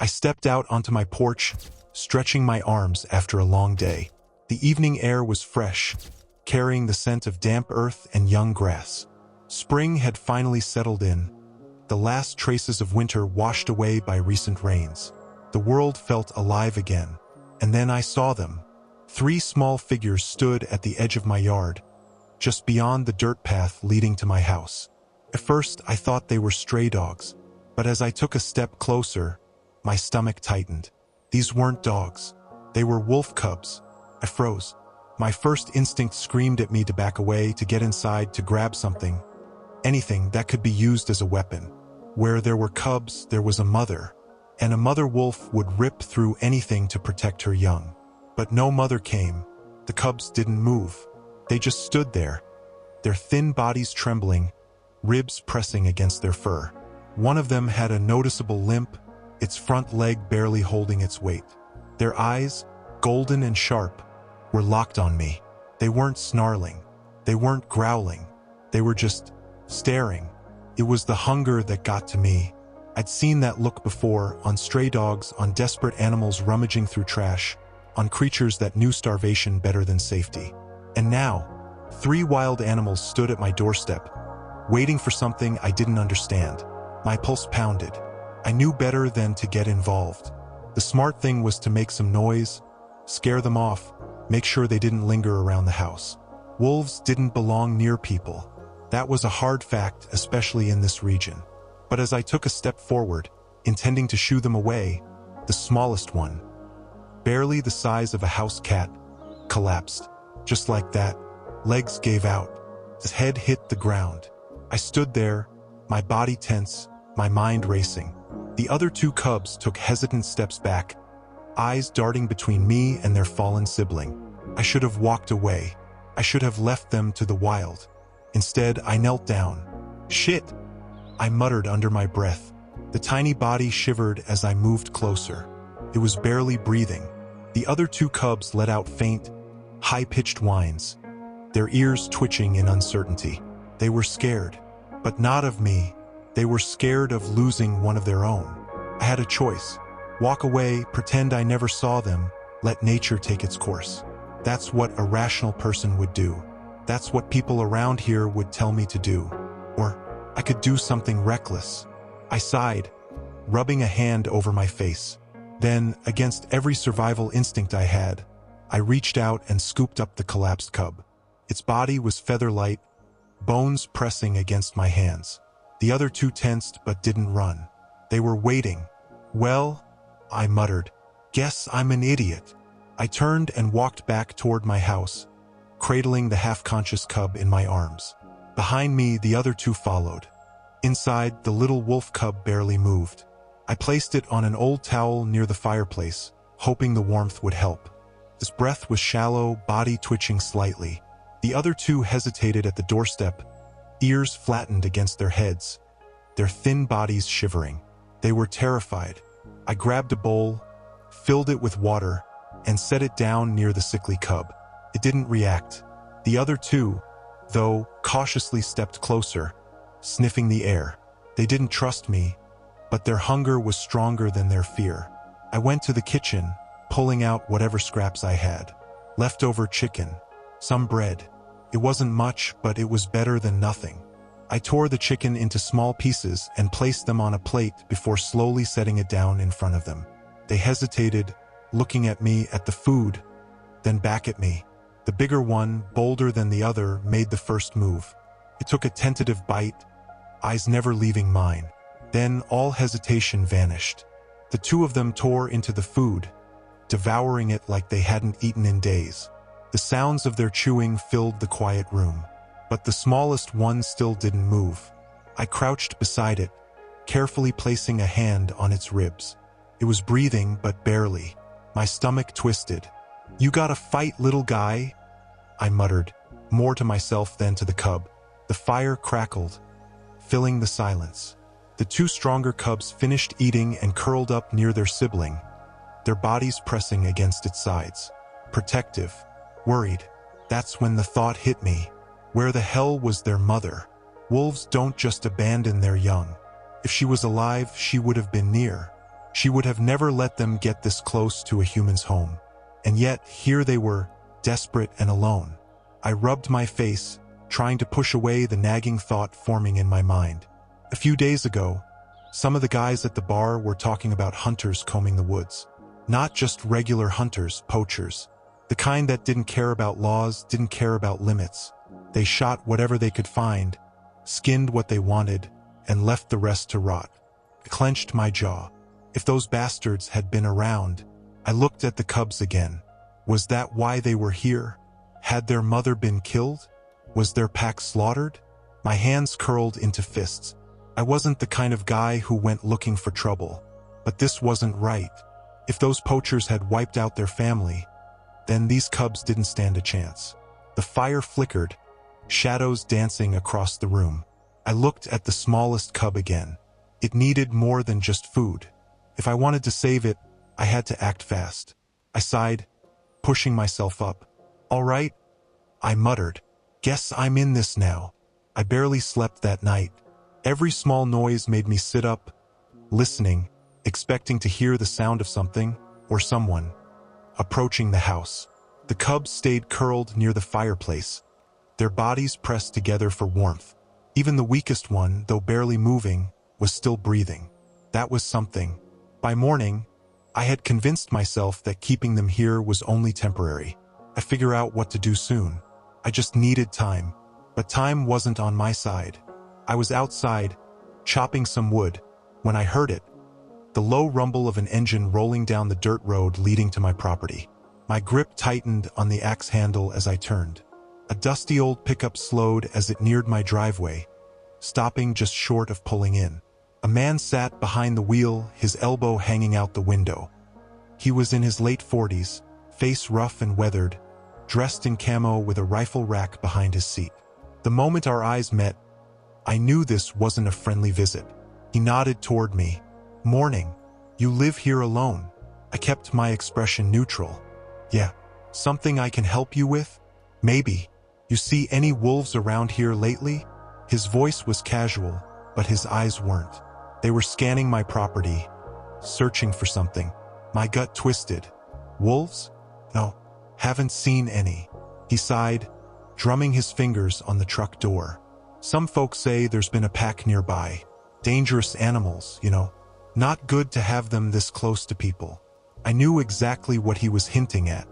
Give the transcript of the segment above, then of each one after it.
I stepped out onto my porch, stretching my arms after a long day. The evening air was fresh, carrying the scent of damp earth and young grass. Spring had finally settled in, the last traces of winter washed away by recent rains. The world felt alive again. And then I saw them. 3 small figures stood at the edge of my yard, just beyond the dirt path leading to my house. At first, I thought they were stray dogs, but as I took a step closer, my stomach tightened. These weren't dogs. They were wolf cubs. I froze. My first instinct screamed at me to back away, to get inside, to grab something. Anything that could be used as a weapon. Where there were cubs, there was a mother, and a mother wolf would rip through anything to protect her young. But no mother came. The cubs didn't move. They just stood there, their thin bodies trembling, ribs pressing against their fur. One of them had a noticeable limp, its front leg barely holding its weight. Their eyes, golden and sharp, were locked on me. They weren't snarling. They weren't growling. They were just staring. It was the hunger that got to me. I'd seen that look before, on stray dogs, on desperate animals rummaging through trash, on creatures that knew starvation better than safety. And now, 3 wild animals stood at my doorstep, waiting for something I didn't understand. My pulse pounded. I knew better than to get involved. The smart thing was to make some noise, scare them off, make sure they didn't linger around the house. Wolves didn't belong near people. That was a hard fact, especially in this region. But as I took a step forward, intending to shoo them away, the smallest one, barely the size of a house cat, collapsed. Just like that, legs gave out. His head hit the ground. I stood there, my body tense, my mind racing. The other 2 cubs took hesitant steps back, eyes darting between me and their fallen sibling. I should have walked away. I should have left them to the wild. Instead, I knelt down. "Shit!" I muttered under my breath. The tiny body shivered as I moved closer. It was barely breathing. The other 2 cubs let out faint, high-pitched whines, their ears twitching in uncertainty. They were scared, but not of me. They were scared of losing one of their own. I had a choice. Walk away, pretend I never saw them, let nature take its course. That's what a rational person would do. That's what people around here would tell me to do. Or I could do something reckless. I sighed, rubbing a hand over my face. Then, against every survival instinct I had, I reached out and scooped up the collapsed cub. Its body was feather-light, bones pressing against my hands. The other 2 tensed but didn't run. They were waiting. "Well," I muttered, "guess I'm an idiot." I turned and walked back toward my house, cradling the half-conscious cub in my arms. Behind me, the other 2 followed. Inside, the little wolf cub barely moved. I placed it on an old towel near the fireplace, hoping the warmth would help. Its breath was shallow, body twitching slightly. The other 2 hesitated at the doorstep, ears flattened against their heads, their thin bodies shivering. They were terrified. I grabbed a bowl, filled it with water, and set it down near the sickly cub. It didn't react. The other 2, though, cautiously stepped closer, sniffing the air. They didn't trust me, but their hunger was stronger than their fear. I went to the kitchen, pulling out whatever scraps I had. Leftover chicken, some bread. It wasn't much, but it was better than nothing. I tore the chicken into small pieces and placed them on a plate before slowly setting it down in front of them. They hesitated, looking at me, at the food, then back at me. The bigger one, bolder than the other, made the first move. It took a tentative bite, eyes never leaving mine. Then all hesitation vanished. The 2 of them tore into the food, devouring it like they hadn't eaten in days. The sounds of their chewing filled the quiet room. But the smallest one still didn't move. I crouched beside it, carefully placing a hand on its ribs. It was breathing, but barely. My stomach twisted. "You gotta fight, little guy," I muttered, more to myself than to the cub. The fire crackled, filling the silence. The 2 stronger cubs finished eating and curled up near their sibling, their bodies pressing against its sides. Protective, worried. That's when the thought hit me. Where the hell was their mother? Wolves don't just abandon their young. If she was alive, she would have been near. She would have never let them get this close to a human's home. And yet, here they were, desperate and alone. I rubbed my face, trying to push away the nagging thought forming in my mind. A few days ago, some of the guys at the bar were talking about hunters combing the woods. Not just regular hunters, poachers. The kind that didn't care about laws, didn't care about limits. They shot whatever they could find, skinned what they wanted, and left the rest to rot. I clenched my jaw. If those bastards had been around, I looked at the cubs again. Was that why they were here? Had their mother been killed? Was their pack slaughtered? My hands curled into fists. I wasn't the kind of guy who went looking for trouble. But this wasn't right. If those poachers had wiped out their family, then these cubs didn't stand a chance. The fire flickered, shadows dancing across the room. I looked at the smallest cub again. It needed more than just food. If I wanted to save it, I had to act fast. I sighed, pushing myself up. "All right," I muttered. "Guess I'm in this now." I barely slept that night. Every small noise made me sit up, listening, expecting to hear the sound of something, or someone, approaching the house. The cubs stayed curled near the fireplace, their bodies pressed together for warmth. Even the weakest one, though barely moving, was still breathing. That was something. By morning, I had convinced myself that keeping them here was only temporary. I'd figure out what to do soon. I just needed time. But time wasn't on my side. I was outside, chopping some wood, when I heard it. The low rumble of an engine rolling down the dirt road leading to my property. My grip tightened on the axe handle as I turned. A dusty old pickup slowed as it neared my driveway, stopping just short of pulling in. A man sat behind the wheel, his elbow hanging out the window. He was in his late 40s, face rough and weathered, dressed in camo with a rifle rack behind his seat. The moment our eyes met, I knew this wasn't a friendly visit. He nodded toward me. "Morning. You live here alone?" I kept my expression neutral. "Yeah. Something I can help you with? Maybe. You see any wolves around here lately?" His voice was casual, but his eyes weren't. They were scanning my property, searching for something. My gut twisted. "Wolves? No, haven't seen any." He sighed, drumming his fingers on the truck door. "Some folks say there's been a pack nearby. Dangerous animals, you know. Not good to have them this close to people." I knew exactly what he was hinting at.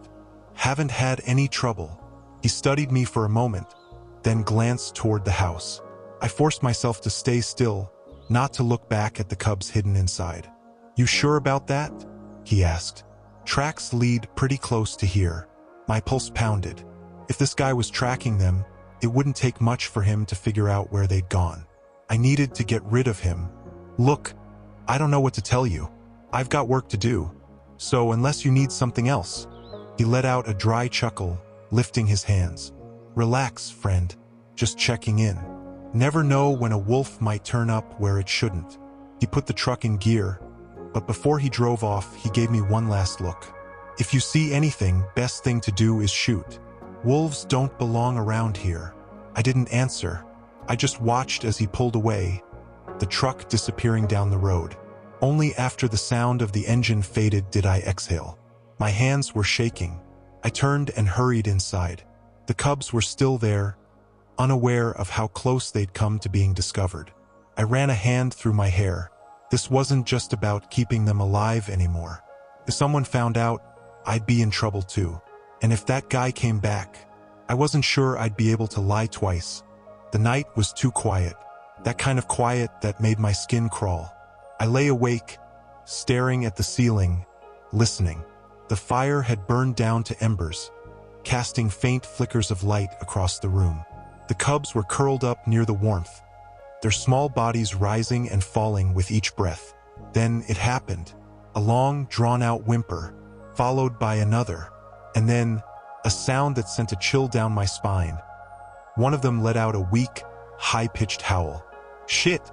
"Haven't had any trouble." He studied me for a moment, then glanced toward the house. I forced myself to stay still, not to look back at the cubs hidden inside. "You sure about that?" he asked. "Tracks lead pretty close to here." My pulse pounded. If this guy was tracking them, it wouldn't take much for him to figure out where they'd gone. I needed to get rid of him. "Look, I don't know what to tell you. I've got work to do. So unless you need something else." He let out a dry chuckle, lifting his hands. "Relax, friend. Just checking in. Never know when a wolf might turn up where it shouldn't." He put the truck in gear, but before he drove off, he gave me one last look. "If you see anything, best thing to do is shoot. Wolves don't belong around here." I didn't answer. I just watched as he pulled away, the truck disappearing down the road. Only after the sound of the engine faded did I exhale. My hands were shaking. I turned and hurried inside. The cubs were still there, unaware of how close they'd come to being discovered. I ran a hand through my hair. This wasn't just about keeping them alive anymore. If someone found out, I'd be in trouble too. And if that guy came back, I wasn't sure I'd be able to lie twice. The night was too quiet. That kind of quiet that made my skin crawl. I lay awake, staring at the ceiling, listening. The fire had burned down to embers, casting faint flickers of light across the room. The cubs were curled up near the warmth, their small bodies rising and falling with each breath. Then it happened. A long, drawn-out whimper, followed by another, and then a sound that sent a chill down my spine. One of them let out a weak, high-pitched howl. "Shit!"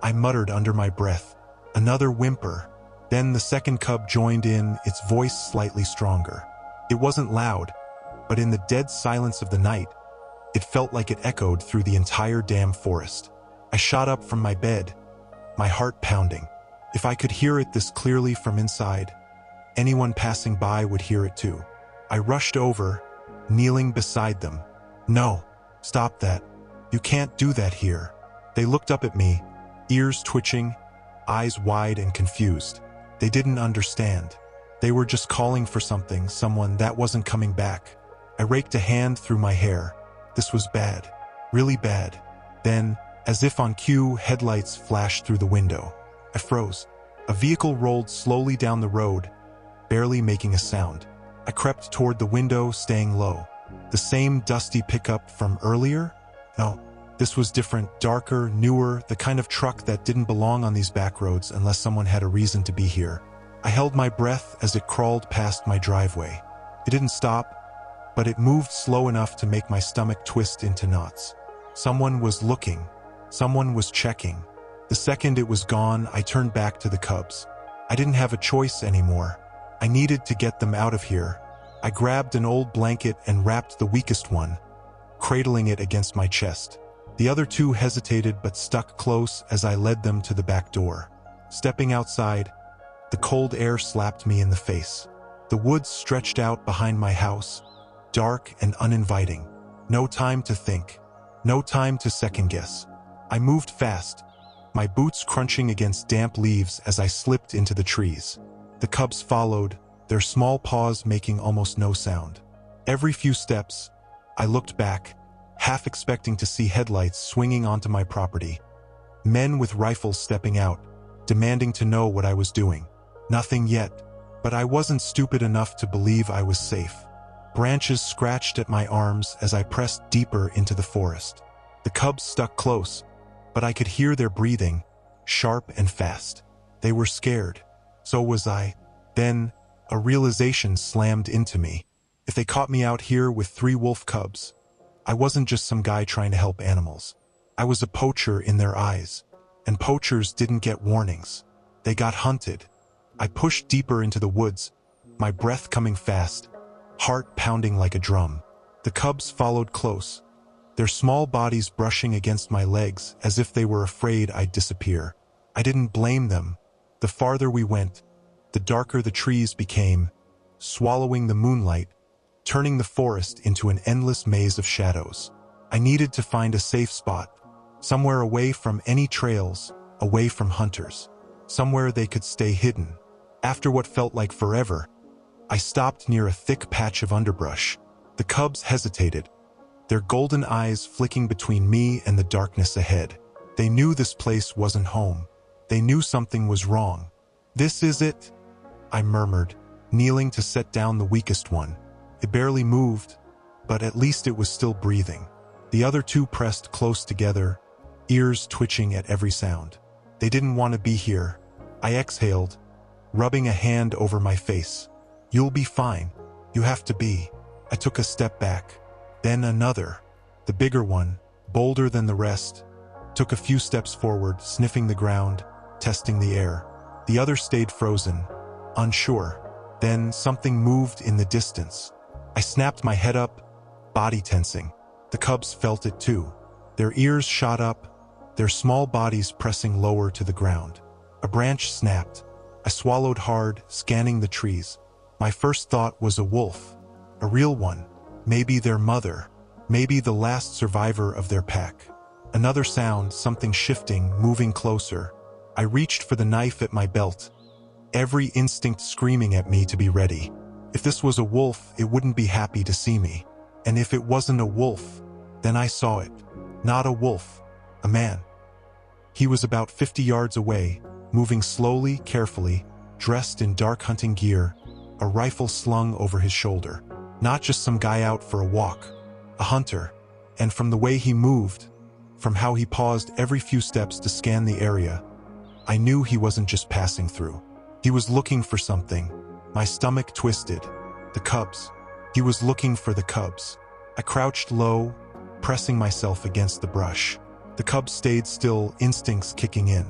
I muttered under my breath. Another whimper. Then the second cub joined in, its voice slightly stronger. It wasn't loud, but in the dead silence of the night, it felt like it echoed through the entire damn forest. I shot up from my bed, my heart pounding. If I could hear it this clearly from inside, anyone passing by would hear it too. I rushed over, kneeling beside them. "No, stop that. You can't do that here." They looked up at me, ears twitching, eyes wide and confused. They didn't understand. They were just calling for something, someone that wasn't coming back. I raked a hand through my hair. This was bad. Really bad. Then, as if on cue, headlights flashed through the window. I froze. A vehicle rolled slowly down the road, barely making a sound. I crept toward the window, staying low. The same dusty pickup from earlier? No, this was different, darker, newer, the kind of truck that didn't belong on these back roads unless someone had a reason to be here. I held my breath as it crawled past my driveway. It didn't stop, but it moved slow enough to make my stomach twist into knots. Someone was looking. Someone was checking. The second it was gone, I turned back to the cubs. I didn't have a choice anymore. I needed to get them out of here. I grabbed an old blanket and wrapped the weakest one, cradling it against my chest. The other two hesitated but stuck close as I led them to the back door. Stepping outside, the cold air slapped me in the face. The woods stretched out behind my house, dark and uninviting. No time to think. No time to second-guess. I moved fast, my boots crunching against damp leaves as I slipped into the trees. The cubs followed, their small paws making almost no sound. Every few steps, I looked back, half expecting to see headlights swinging onto my property. Men with rifles stepping out, demanding to know what I was doing. Nothing yet, but I wasn't stupid enough to believe I was safe. Branches scratched at my arms as I pressed deeper into the forest. The cubs stuck close, but I could hear their breathing, sharp and fast. They were scared. So was I. Then, a realization slammed into me. If they caught me out here with 3 wolf cubs, I wasn't just some guy trying to help animals. I was a poacher in their eyes, and poachers didn't get warnings. They got hunted. I pushed deeper into the woods, my breath coming fast, heart pounding like a drum. The cubs followed close, their small bodies brushing against my legs as if they were afraid I'd disappear. I didn't blame them. The farther we went, the darker the trees became, swallowing the moonlight, turning the forest into an endless maze of shadows. I needed to find a safe spot, somewhere away from any trails, away from hunters, somewhere they could stay hidden. After what felt like forever, I stopped near a thick patch of underbrush. The cubs hesitated, their golden eyes flicking between me and the darkness ahead. They knew this place wasn't home. They knew something was wrong. "This is it," I murmured, kneeling to set down the weakest one. It barely moved, but at least it was still breathing. The other two pressed close together, ears twitching at every sound. They didn't want to be here. I exhaled, rubbing a hand over my face. "You'll be fine. You have to be." I took a step back, then another. The bigger one, bolder than the rest, took a few steps forward, sniffing the ground, testing the air. The other stayed frozen, unsure. Then something moved in the distance. I snapped my head up, body tensing. The cubs felt it too. Their ears shot up, their small bodies pressing lower to the ground. A branch snapped. I swallowed hard, scanning the trees. My first thought was a wolf, a real one, maybe their mother, maybe the last survivor of their pack. Another sound, something shifting, moving closer. I reached for the knife at my belt, every instinct screaming at me to be ready. If this was a wolf, it wouldn't be happy to see me. And if it wasn't a wolf, then I saw it. Not a wolf, a man. He was about 50 yards away, moving slowly, carefully, dressed in dark hunting gear, a rifle slung over his shoulder. Not just some guy out for a walk, a hunter. And from the way he moved, from how he paused every few steps to scan the area, I knew he wasn't just passing through. He was looking for something. My stomach twisted. The cubs. He was looking for the cubs. I crouched low, pressing myself against the brush. The cubs stayed still, instincts kicking in.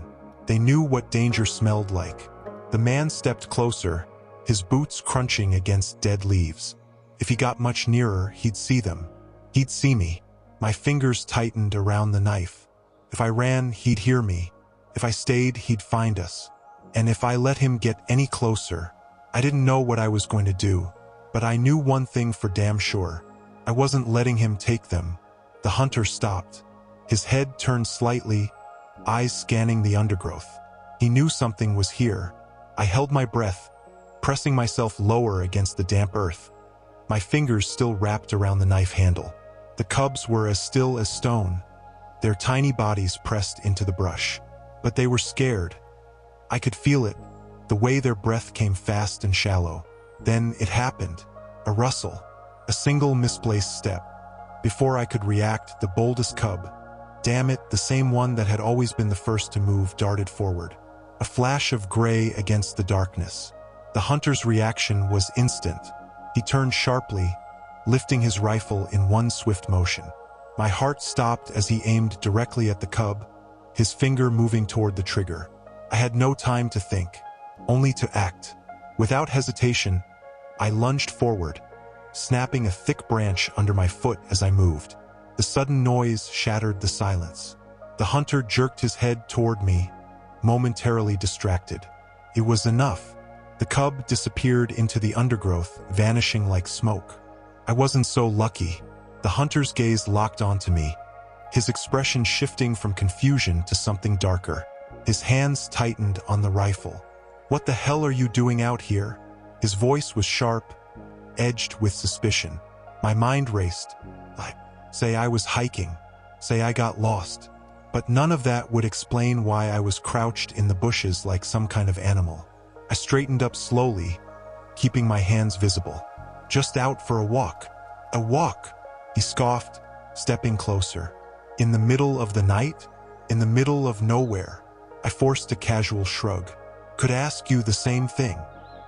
They knew what danger smelled like. The man stepped closer, his boots crunching against dead leaves. If he got much nearer, he'd see them. He'd see me. My fingers tightened around the knife. If I ran, he'd hear me. If I stayed, he'd find us. And if I let him get any closer, I didn't know what I was going to do, but I knew one thing for damn sure. I wasn't letting him take them. The hunter stopped. His head turned slightly, eyes scanning the undergrowth. He knew something was here. I held my breath, pressing myself lower against the damp earth. My fingers still wrapped around the knife handle. The cubs were as still as stone, their tiny bodies pressed into the brush. But they were scared. I could feel it, the way their breath came fast and shallow. Then it happened. A rustle, a single misplaced step. Before I could react, the boldest cub, damn it, the same one that had always been the first to move, darted forward. A flash of gray against the darkness. The hunter's reaction was instant. He turned sharply, lifting his rifle in one swift motion. My heart stopped as he aimed directly at the cub, his finger moving toward the trigger. I had no time to think, only to act. Without hesitation, I lunged forward, snapping a thick branch under my foot as I moved. The sudden noise shattered the silence. The hunter jerked his head toward me, momentarily distracted. It was enough. The cub disappeared into the undergrowth, vanishing like smoke. I wasn't so lucky. The hunter's gaze locked onto me, his expression shifting from confusion to something darker. His hands tightened on the rifle. "What the hell are you doing out here?" His voice was sharp, edged with suspicion. My mind raced. Say I was hiking, say I got lost. But none of that would explain why I was crouched in the bushes like some kind of animal. I straightened up slowly, keeping my hands visible. "Just out for a walk." "A walk?" he scoffed, stepping closer. "In the middle of the night? In the middle of nowhere?" I forced a casual shrug. "Could ask you the same thing."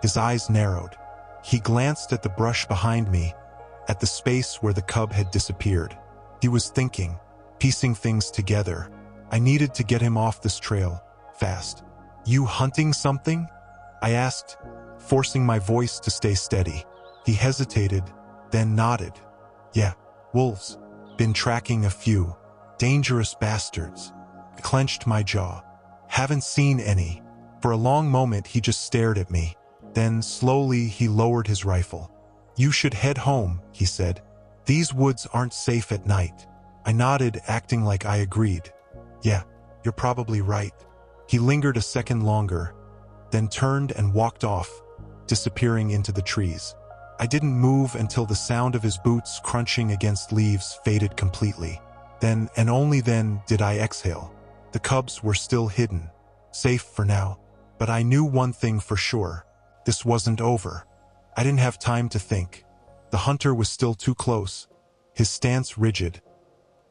His eyes narrowed. He glanced at the brush behind me, at the space where the cub had disappeared. He was thinking, piecing things together. I needed to get him off this trail, fast. "You hunting something?" I asked, forcing my voice to stay steady. He hesitated, then nodded. "Yeah, wolves. Been tracking a few. Dangerous bastards." I clenched my jaw. "Haven't seen any." For a long moment he just stared at me. Then, slowly, he lowered his rifle. "You should head home," he said. "These woods aren't safe at night." I nodded, acting like I agreed. "Yeah, you're probably right." He lingered a second longer, then turned and walked off, disappearing into the trees. I didn't move until the sound of his boots crunching against leaves faded completely. Then, and only then, did I exhale. The cubs were still hidden, safe for now. But I knew one thing for sure. This wasn't over. I didn't have time to think. The hunter was still too close, his stance rigid,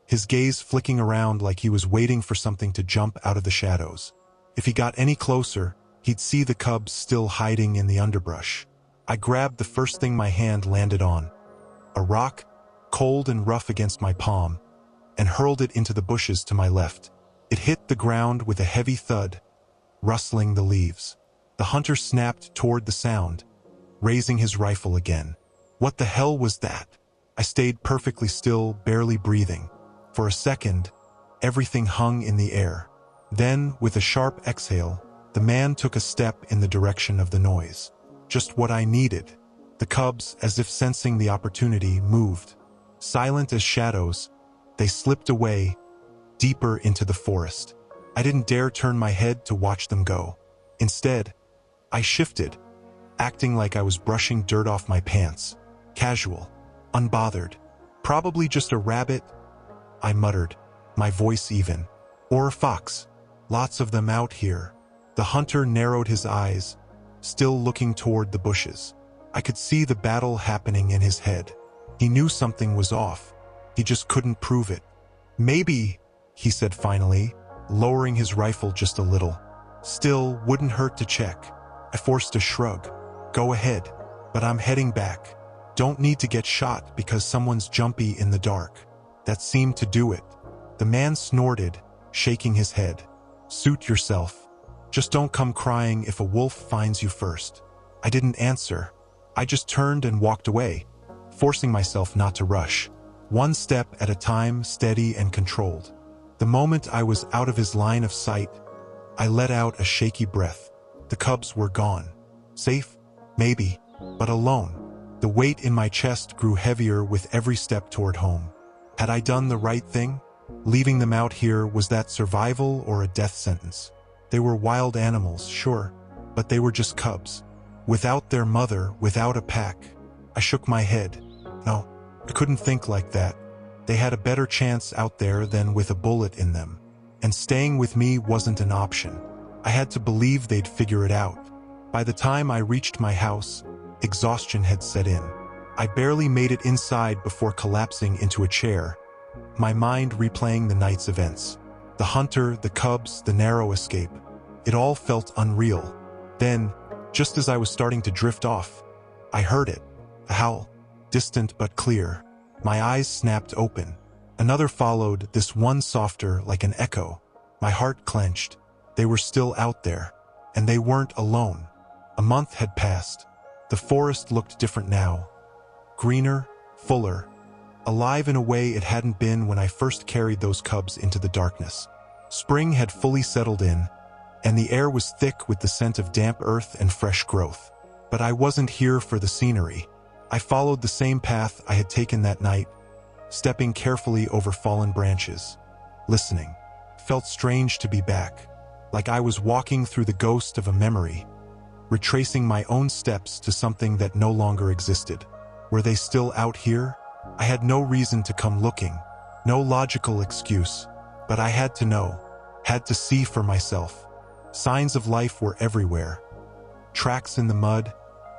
his gaze flicking around like he was waiting for something to jump out of the shadows. If he got any closer, he'd see the cubs still hiding in the underbrush. I grabbed the first thing my hand landed on, a rock, cold and rough against my palm, and hurled it into the bushes to my left. It hit the ground with a heavy thud, rustling the leaves. The hunter snapped toward the sound, raising his rifle again. What the hell was that? I stayed perfectly still, barely breathing. For a second, everything hung in the air. Then, with a sharp exhale, the man took a step in the direction of the noise. Just what I needed. The cubs, as if sensing the opportunity, moved. Silent as shadows, they slipped away, deeper into the forest. I didn't dare turn my head to watch them go. Instead, I shifted, acting like I was brushing dirt off my pants. Casual, unbothered. "Probably just a rabbit," I muttered, my voice even. "Or a fox. Lots of them out here." The hunter narrowed his eyes, still looking toward the bushes. I could see the battle happening in his head. He knew something was off. He just couldn't prove it. "Maybe," he said finally, lowering his rifle just a little. "Still, wouldn't hurt to check." I forced a shrug. "Go ahead, but I'm heading back. Don't need to get shot because someone's jumpy in the dark." That seemed to do it. The man snorted, shaking his head. "Suit yourself. Just don't come crying if a wolf finds you first." I didn't answer. I just turned and walked away, forcing myself not to rush. One step at a time, steady and controlled. The moment I was out of his line of sight, I let out a shaky breath. The cubs were gone. Safe? Maybe, but alone. The weight in my chest grew heavier with every step toward home. Had I done the right thing? Leaving them out here, was that survival or a death sentence? They were wild animals, sure, but they were just cubs. Without their mother, without a pack. I shook my head. No, I couldn't think like that. They had a better chance out there than with a bullet in them. And staying with me wasn't an option. I had to believe they'd figure it out. By the time I reached my house, exhaustion had set in. I barely made it inside before collapsing into a chair, my mind replaying the night's events. The hunter, the cubs, the narrow escape. It all felt unreal. Then, just as I was starting to drift off, I heard it. A howl, distant but clear. My eyes snapped open. Another followed, this one softer, like an echo. My heart clenched. They were still out there, and they weren't alone. A month had passed. The forest looked different now. Greener, fuller, alive in a way it hadn't been when I first carried those cubs into the darkness. Spring had fully settled in, and the air was thick with the scent of damp earth and fresh growth. But I wasn't here for the scenery. I followed the same path I had taken that night, stepping carefully over fallen branches, listening. Felt strange to be back, like I was walking through the ghost of a memory, retracing my own steps to something that no longer existed. Were they still out here? I had no reason to come looking, no logical excuse, but I had to know, had to see for myself. Signs of life were everywhere. Tracks in the mud,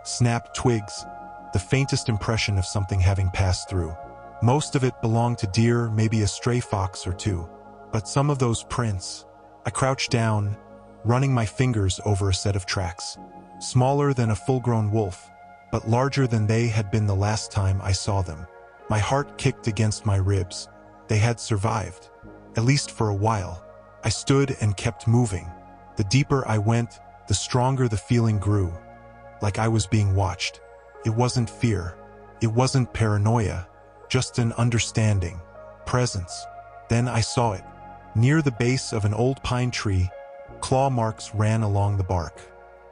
snapped twigs, the faintest impression of something having passed through. Most of it belonged to deer, maybe a stray fox or two. But some of those prints. I crouched down, running my fingers over a set of tracks. Smaller than a full-grown wolf, but larger than they had been the last time I saw them. My heart kicked against my ribs. They had survived, at least for a while. I stood and kept moving. The deeper I went, the stronger the feeling grew, like I was being watched. It wasn't fear. It wasn't paranoia, just an understanding, presence. Then I saw it. Near the base of an old pine tree, claw marks ran along the bark.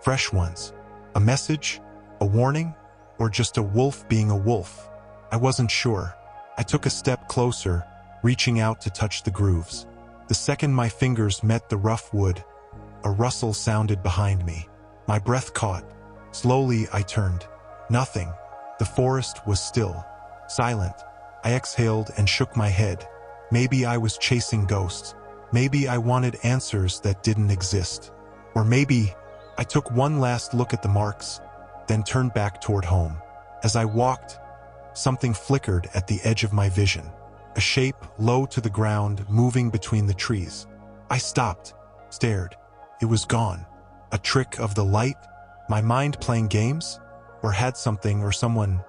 Fresh ones. A message? A warning? Or just a wolf being a wolf? I wasn't sure. I took a step closer, reaching out to touch the grooves. The second my fingers met the rough wood, a rustle sounded behind me. My breath caught. Slowly I turned. Nothing. The forest was still. Silent. I exhaled and shook my head. Maybe I was chasing ghosts. Maybe I wanted answers that didn't exist. Or maybe I took one last look at the marks, then turned back toward home. As I walked, something flickered at the edge of my vision. A shape low to the ground, moving between the trees. I stopped, stared. It was gone. A trick of the light? My mind playing games? Or had something or someone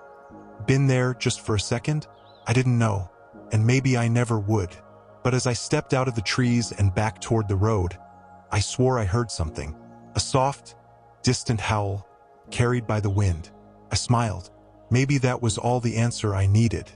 been there just for a second? I didn't know, and maybe I never would. But as I stepped out of the trees and back toward the road, I swore I heard something. A soft, distant howl, carried by the wind. I smiled. Maybe that was all the answer I needed.